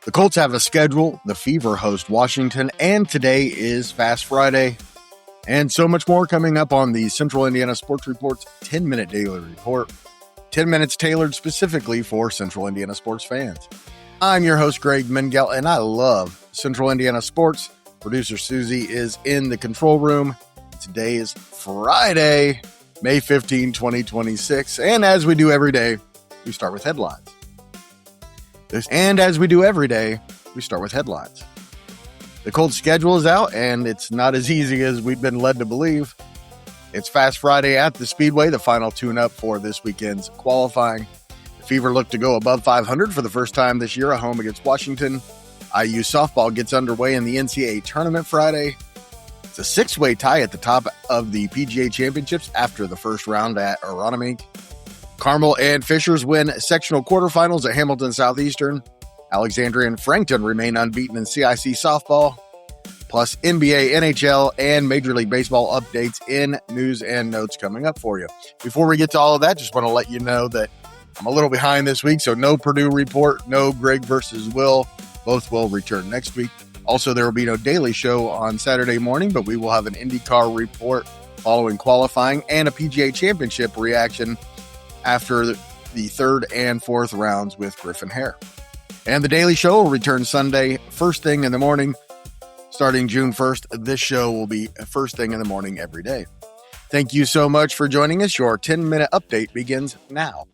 The Colts have a schedule, the Fever host Washington, and today is Fast Friday. And so much more coming up on the Central Indiana Sports Report's 10-minute daily report. 10 minutes tailored specifically for Central Indiana sports fans. I'm your host, Greg Mengel, and I love Central Indiana sports. Producer Susie is in the control room. Today is Friday, May 15, 2026. And as we do every day, we start with headlines. The Colts schedule is out, and it's not as easy as we've been led to believe. It's Fast Friday at the Speedway, the final tune-up for this weekend's qualifying. The Fever look to go above 500 for the first time this year at home against Washington. IU Softball gets underway in the NCAA Tournament Friday. It's a six-way tie at the top of the PGA Championships after the first round at Aronimink. Carmel and Fishers win sectional quarterfinals at Hamilton Southeastern. Alexandria and Frankton remain unbeaten in CIC Softball. Plus NBA, NHL, and Major League Baseball updates in news and notes coming up for you. Before we get to all of that, just want to let you know that I'm a little behind this week, so no Purdue report, no Greg versus Will. Both will return next week. Also, there will be no daily show on Saturday morning, but we will have an IndyCar report following qualifying and a PGA Championship reaction after the third and fourth rounds with Griffin Hare. And the daily show will return Sunday, first thing in the morning. Starting June 1st, this show will be first thing in the morning every day. Thank you so much for joining us. Your 10-minute update begins now.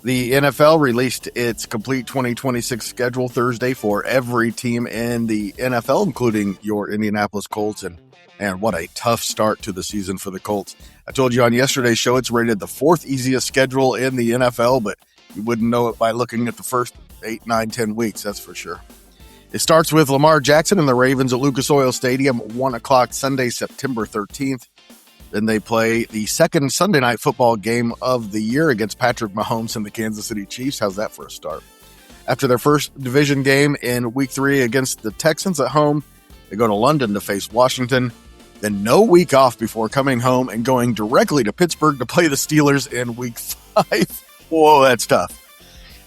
The NFL released its complete 2026 schedule Thursday for every team in the NFL, including your Indianapolis Colts. And what a tough start to the season for the Colts. I told you on yesterday's show it's rated the fourth easiest schedule in the NFL, but you wouldn't know it by looking at the first 8, 9, 10 weeks, that's for sure. It starts with Lamar Jackson and the Ravens at Lucas Oil Stadium, 1 o'clock Sunday, September 13th. Then they play the second Sunday night football game of the year against Patrick Mahomes and the Kansas City Chiefs. How's that for a start? After their first division game in Week 3 against the Texans at home, they go to London to face Washington. Then no week off before coming home and going directly to Pittsburgh to play the Steelers in Week 5. Whoa, that's tough.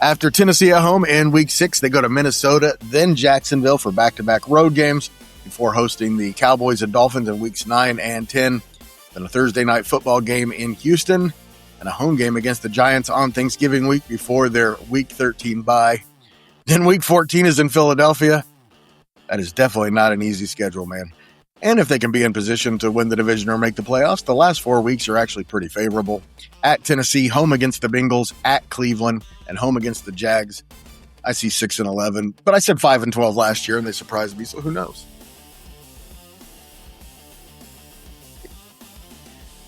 After Tennessee at home in Week 6, they go to Minnesota, then Jacksonville for back-to-back road games before hosting the Cowboys and Dolphins in Weeks 9 and 10. Then a Thursday night football game in Houston and a home game against the Giants on Thanksgiving week before their Week 13 bye. Then Week 14 is in Philadelphia. That is definitely not an easy schedule, man. And if they can be in position to win the division or make the playoffs, the last 4 weeks are actually pretty favorable. At Tennessee, home against the Bengals, at Cleveland, and home against the Jags. I see 6-11, but I said 5-12 last year, and they surprised me, so who knows?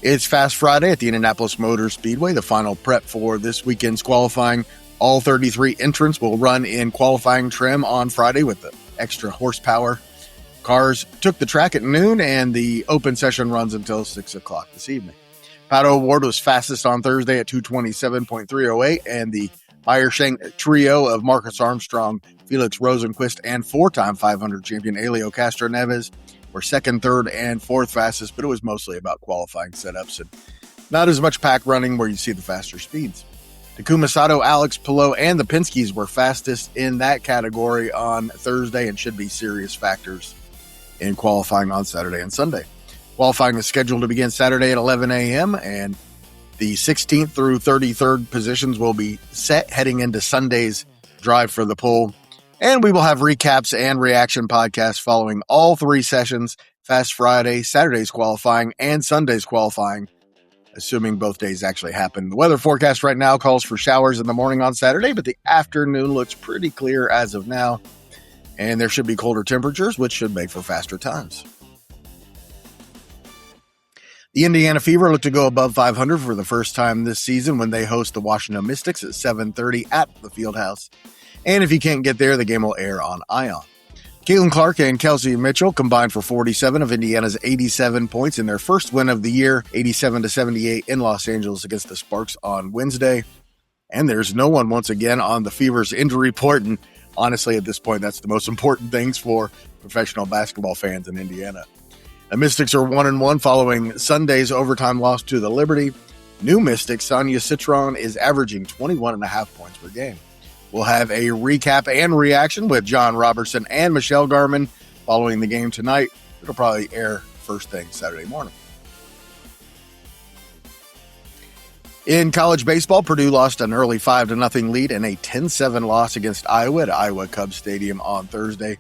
It's Fast Friday at the Indianapolis Motor Speedway, the final prep for this weekend's qualifying. All 33 entrants will run in qualifying trim on Friday with the extra horsepower. Cars took the track at noon, and the open session runs until 6 o'clock this evening. Pato Award was fastest on Thursday at 227.308, and the Meyershank trio of Marcus Armstrong, Felix Rosenquist, and four-time 500 champion Elio Castroneves were second, third, and fourth fastest, but it was mostly about qualifying setups and not as much pack running where you see the faster speeds. Takuma Sato, Alex Pillow, and the Penske's were fastest in that category on Thursday and should be serious factors in qualifying on Saturday and Sunday. Qualifying is scheduled to begin Saturday at 11 a.m., and the 16th through 33rd positions will be set heading into Sunday's drive for the pole. And we will have recaps and reaction podcasts following all 3 sessions, Fast Friday, Saturday's qualifying, and Sunday's qualifying, assuming both days actually happen. The weather forecast right now calls for showers in the morning on Saturday, but the afternoon looks pretty clear as of now. And there should be colder temperatures, which should make for faster times. The Indiana Fever look to go above 500 for the first time this season when they host the Washington Mystics at 7:30 at the Fieldhouse. And if you can't get there, the game will air on ION. Caitlin Clark and Kelsey Mitchell combined for 47 of Indiana's 87 points in their first win of the year, 87-78 in Los Angeles against the Sparks on Wednesday. And there's no one once again on the Fever's injury report, and honestly, at this point, that's the most important things for professional basketball fans in Indiana. The Mystics are 1-1 following Sunday's overtime loss to the Liberty. New Mystic Sonia Citron is averaging 21.5 points per game. We'll have a recap and reaction with John Robertson and Michelle Garman following the game tonight. It'll probably air first thing Saturday morning. In college baseball, Purdue lost an early 5-0 lead in a 10-7 loss against Iowa at Iowa Cubs Stadium on Thursday.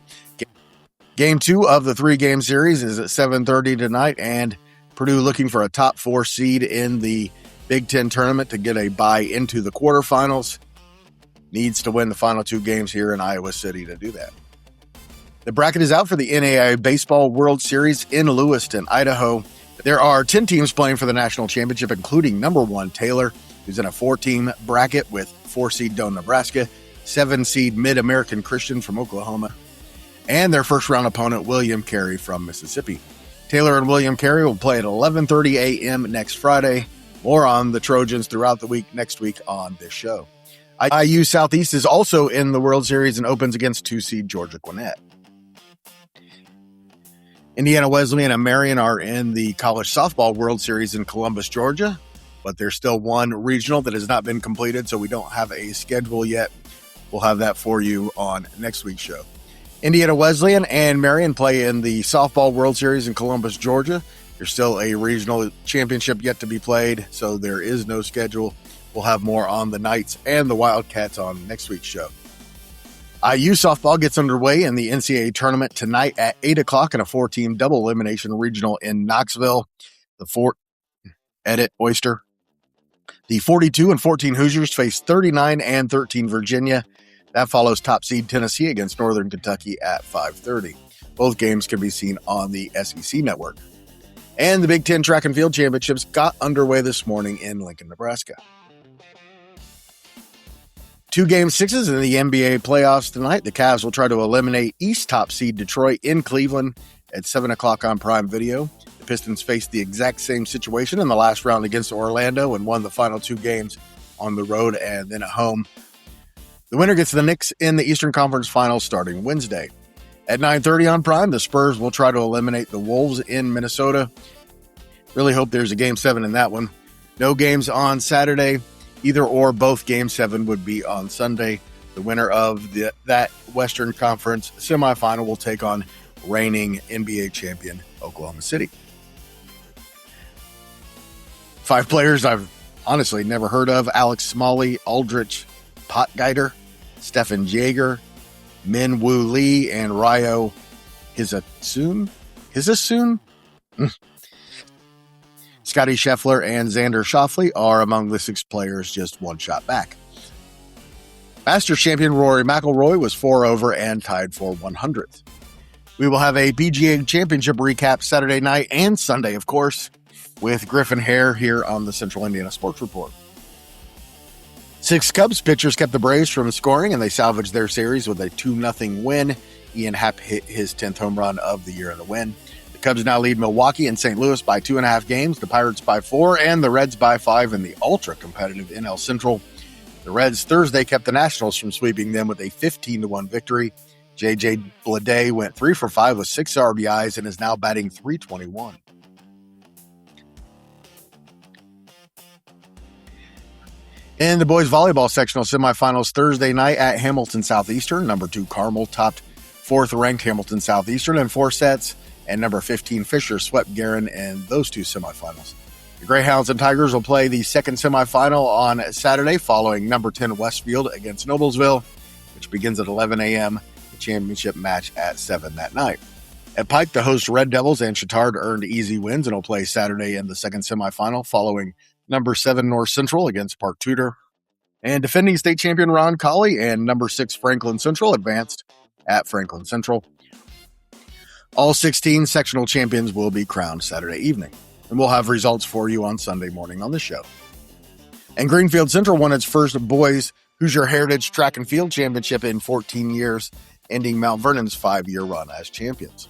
Game 2 of the 3-game series is at 7:30 tonight, and Purdue looking for a top 4 seed in the Big Ten tournament to get a bye into the quarterfinals. Needs to win the final 2 games here in Iowa City to do that. The bracket is out for the NCAA Baseball World Series in Lewiston, Idaho. There are 10 teams playing for the national championship, including number 1 Taylor, who's in a 4-team bracket with 4-seed Doane, Nebraska, 7-seed Mid-American Christian from Oklahoma, and their first-round opponent, William Carey from Mississippi. Taylor and William Carey will play at 11:30 a.m. next Friday. More on the Trojans throughout the week next week on this show. IU Southeast is also in the World Series and opens against 2-seed Georgia Gwinnett. Indiana Wesleyan and Marion are in the College Softball World Series in Columbus, Georgia, but there's still one regional that has not been completed, so we don't have a schedule yet. We'll have that for you on next week's show. Indiana Wesleyan and Marion play in the Softball World Series in Columbus, Georgia. There's still a regional championship yet to be played, so there is no schedule. We'll have more on the Knights and the Wildcats on next week's show. IU softball gets underway in the NCAA tournament tonight at 8 o'clock in a 4-team double elimination regional in Knoxville. The 42 and 14 Hoosiers face 39 and 13 Virginia. That follows top seed Tennessee against Northern Kentucky at 5:30. Both games can be seen on the SEC network. And the Big Ten Track and Field Championships got underway this morning in Lincoln, Nebraska. 2 Game 6s in the NBA playoffs tonight. The Cavs will try to eliminate East top seed Detroit in Cleveland at 7 o'clock on Prime Video. The Pistons faced the exact same situation in the last round against Orlando and won the final 2 games on the road and then at home. The winner gets the Knicks in the Eastern Conference Finals starting Wednesday. At 9:30 on Prime, the Spurs will try to eliminate the Wolves in Minnesota. Really hope there's a Game 7 in that one. No games on Saturday. Either or both Game 7 would be on Sunday. The winner of that Western Conference semifinal will take on reigning NBA champion Oklahoma City. 5 players I've honestly never heard of: Alex Smalley, Aldrich Potgeider, Stephen Jaeger, Min Woo Lee, and Ryo Hizasun? Scotty Scheffler and Xander Schauffele are among the 6 players just 1 shot back. Masters champion Rory McIlroy was 4 over and tied for 100th. We will have a PGA Championship recap Saturday night and Sunday, of course, with Griffin Hare here on the Central Indiana Sports Report. 6 Cubs pitchers kept the Braves from scoring, and they salvaged their series with a 2-0 win. Ian Happ hit his 10th home run of the year in the win. The Cubs now lead Milwaukee and St. Louis by 2.5 games, the Pirates by 4, and the Reds by 5 in the ultra-competitive NL Central. The Reds Thursday kept the Nationals from sweeping them with a 15-1 victory. J.J. Bleday went 3 for 5 with 6 RBIs and is now batting .321. In the boys volleyball sectional semifinals Thursday night at Hamilton Southeastern, number 2 Carmel topped 4th-ranked Hamilton Southeastern in 4 sets, and number 15 Fisher swept Guerin in those 2 semifinals. The Greyhounds and Tigers will play the second semifinal on Saturday following number 10 Westfield against Noblesville, which begins at 11 a.m., the championship match at 7 that night. At Pike, the host Red Devils and Chittard earned easy wins and will play Saturday in the second semifinal following number 7 North Central against Park Tudor. And defending state champion Ron Colley and number 6 Franklin Central advanced at Franklin Central. All 16 sectional champions will be crowned Saturday evening, and we'll have results for you on Sunday morning on the show. And Greenfield Central won its first boys Hoosier Heritage Track and Field Championship in 14 years, ending Mount Vernon's 5-year run as champions.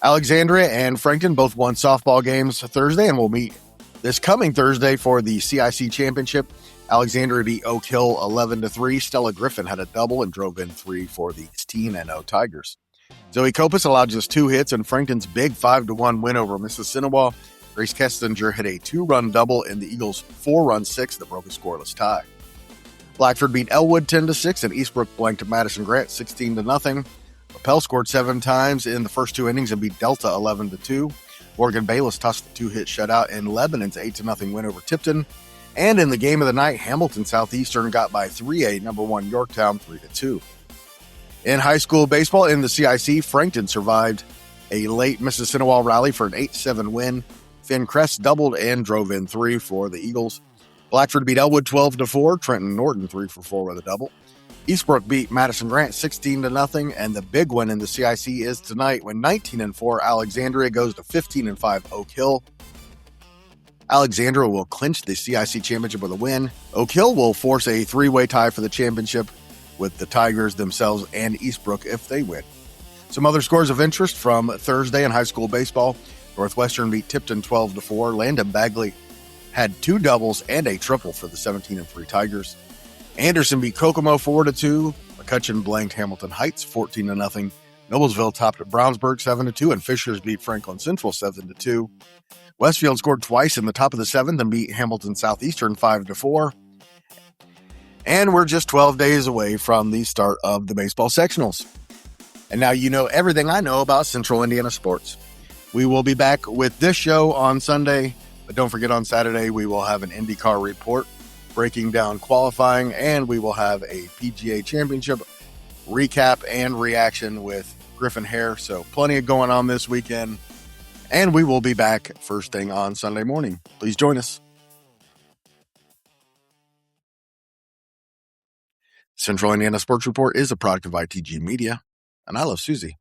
Alexandria and Frankton both won softball games Thursday and will meet this coming Thursday for the CIC Championship. Alexandria beat Oak Hill 11-3. Stella Griffin had a double and drove in 3 for the 16-0 Tigers. Zoe Kopus allowed just 2 hits in Frankton's big 5-1 win over Mississinawa. Grace Kestinger hit a 2-run double in the Eagles' 4-run sixth that broke a scoreless tie. Blackford beat Elwood 10-6, and Eastbrook blanked Madison Grant 16-0. Appel scored 7 times in the first 2 innings and beat Delta 11-2. Morgan Bayless tossed the 2-hit shutout in Lebanon's 8-0 win over Tipton. And in the game of the night, Hamilton Southeastern got by 3A number 1 Yorktown 3-2. In high school baseball, in the CIC, Frankton survived a late Mississinawa rally for an 8-7 win. Finn Crest doubled and drove in 3 for the Eagles. Blackford beat Elwood 12-4. Trenton Norton 3 for 4 with a double. Eastbrook beat Madison Grant 16-0, and the big one in the CIC is tonight when 19-4 Alexandria goes to 15-5 Oak Hill. Alexandria will clinch the CIC championship with a win. Oak Hill will force a 3-way tie for the championship with the Tigers themselves and Eastbrook if they win. Some other scores of interest from Thursday in high school baseball. Northwestern beat Tipton 12-4. Landon Bagley had 2 doubles and a triple for the 17-3 Tigers. Anderson beat Kokomo 4-2. McCutcheon blanked Hamilton Heights 14-0. Noblesville topped at Brownsburg 7-2, and Fishers beat Franklin Central 7-2. Westfield scored twice in the top of the 7th and beat Hamilton Southeastern 5-4. And we're just 12 days away from the start of the baseball sectionals. And now you know everything I know about Central Indiana sports. We will be back with this show on Sunday, but don't forget on Saturday we will have an IndyCar report breaking down qualifying, and we will have a PGA Championship recap and reaction with Griffin Hare. So plenty of going on this weekend, and we will be back first thing on Sunday morning. Please join us. Central Indiana Sports Report is a product of ITG Media, and I love Susie.